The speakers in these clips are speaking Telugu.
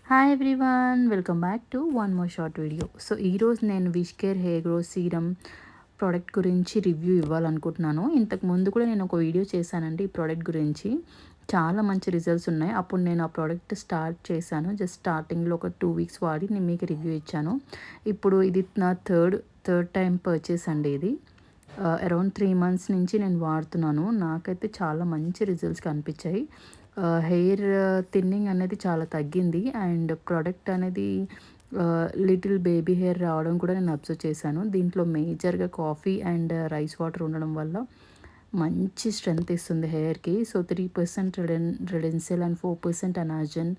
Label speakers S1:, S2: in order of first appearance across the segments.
S1: Hi everyone, welcome back to one more short video. So ఈరోజు నేను wish care hair growth serum product గురించి రివ్యూ ఇవ్వాలనుకుంటున్నాను. ఇంతకు ముందు కూడా నేను ఒక వీడియో చేశానండి ఈ ప్రోడక్ట్ గురించి. చాలా మంచి రిజల్ట్స్ ఉన్నాయి. అప్పుడు నేను ఆ ప్రోడక్ట్ స్టార్ట్ చేశాను. జస్ట్ స్టార్టింగ్లో ఒక 2 వీక్స్ వాడి నేను మీకు రివ్యూ ఇచ్చాను. ఇప్పుడు ఇది నా థర్డ్ టైం పర్చేస్ అండి. ఇది అరౌండ్ 3 మంత్స్ నుంచి నేను వాడుతున్నాను. నాకైతే చాలా మంచి రిజల్ట్స్ కనిపించాయి. హెయిర్ థిన్నింగ్ అనేది చాలా తగ్గింది. అండ్ ప్రోడక్ట్ అనేది లిటిల్ బేబీ హెయిర్ రావడం కూడా నేను అబ్జర్వ్ చేశాను. దీంట్లో మేజర్గా కాఫీ అండ్ రైస్ వాటర్ ఉండడం వల్ల మంచి స్ట్రెంగ్త్ ఇస్తుంది హెయిర్కి. సో 3% రెడెన్సిల్ అండ్ 4% అనాజన్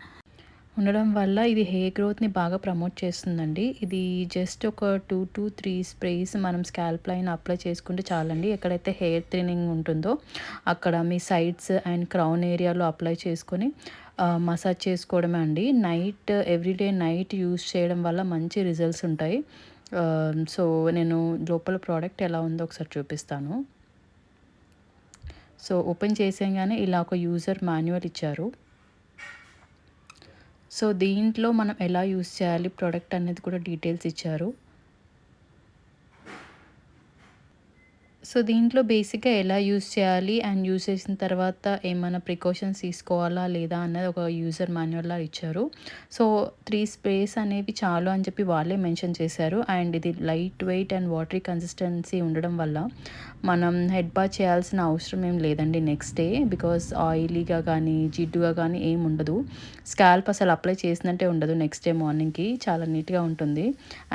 S1: ఉండడం వల్ల ఇది హెయిర్ గ్రోత్ని బాగా ప్రమోట్ చేస్తుందండి. ఇది జస్ట్ ఒక 2 to 3 స్ప్రేస్ మనం స్కాల్ప్ లైన్ అప్లై చేసుకుంటే చాలండి. ఎక్కడైతే హెయిర్ థిన్నింగ్ ఉంటుందో అక్కడ మీ సైడ్స్ అండ్ క్రౌన్ ఏరియాలో అప్లై చేసుకొని మసాజ్ చేసుకోవడమే అండి. ఎవ్రీడే నైట్ యూస్ చేయడం వల్ల మంచి రిజల్ట్స్ ఉంటాయి. సో నేను లోపల ప్రోడక్ట్ ఎలా ఉందో ఒకసారి చూపిస్తాను. సో ఓపెన్ చేసేగానే ఇలా ఒక యూజర్ మాన్యువల్ ఇచ్చారు. సో దీంట్లో మనం ఎలా యూస్ చేయాలి ప్రోడక్ట్ అనేది కూడా డీటెయిల్స్ ఇచ్చారు. సో దీంట్లో బేసిక్గా ఎలా యూస్ చేయాలి అండ్ యూస్ చేసిన తర్వాత ఏమైనా ప్రికాషన్స్ తీసుకోవాలా లేదా అన్నది ఒక యూజర్ మాన్యువల్లా ఇచ్చారు. సో 3 స్ప్రేస్ అనేవి చాలు అని చెప్పి వాళ్ళే మెన్షన్ చేశారు. అండ్ ఇది light weight and watery consistency ఉండడం వల్ల మనం హెడ్ బాత్ చేయాల్సిన అవసరం ఏం లేదండి నెక్స్ట్ డే. బికాస్ ఆయిలీగా కానీ జిడ్డుగా కానీ ఏం ఉండదు. స్కాల్ప్ అసలు అప్లై చేసినట్టే ఉండదు నెక్స్ట్ డే మార్నింగ్కి. చాలా నీట్గా ఉంటుంది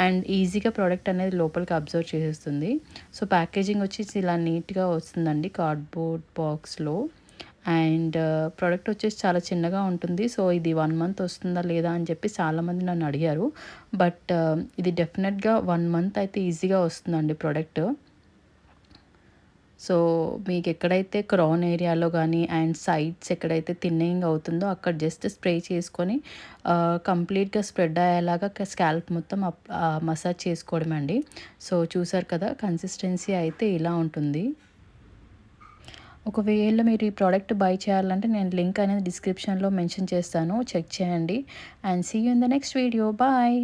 S1: అండ్ ఈజీగా ప్రోడక్ట్ అనేది లోపలికి అబ్జర్వ్ చేసేస్తుంది. సో ప్యాకేజింగ్ వచ్చి ఇలా నీట్గా వస్తుందండి కార్డ్బోర్డ్ బాక్స్లో. అండ్ ప్రోడక్ట్ వచ్చేసి చాలా చిన్నగా ఉంటుంది. సో ఇది 1 మంత్ వస్తుందా లేదా అని చెప్పి చాలామంది నన్ను అడిగారు. బట్ ఇది డెఫినెట్గా 1 మంత్ అయితే ఈజీగా వస్తుందండి ప్రోడక్ట్. సో మీకు ఎక్కడైతే క్రౌన్ ఏరియాలో కానీ అండ్ సైడ్స్ ఎక్కడైతే థిన్నింగ్ అవుతుందో అక్కడ జస్ట్ స్ప్రే చేసుకొని కంప్లీట్గా స్ప్రెడ్ అయ్యేలాగా స్కాల్ప్ మొత్తం మసాజ్ చేసుకోవడం అండి. సో చూసారు కదా, కన్సిస్టెన్సీ అయితే ఇలా ఉంటుంది. ఒకవేళ మీరు ఈ ప్రోడక్ట్ బై చేయాలంటే నేను లింక్ అనేది డిస్క్రిప్షన్లో మెన్షన్ చేస్తాను, చెక్ చేయండి. And see you in the next video. Bye.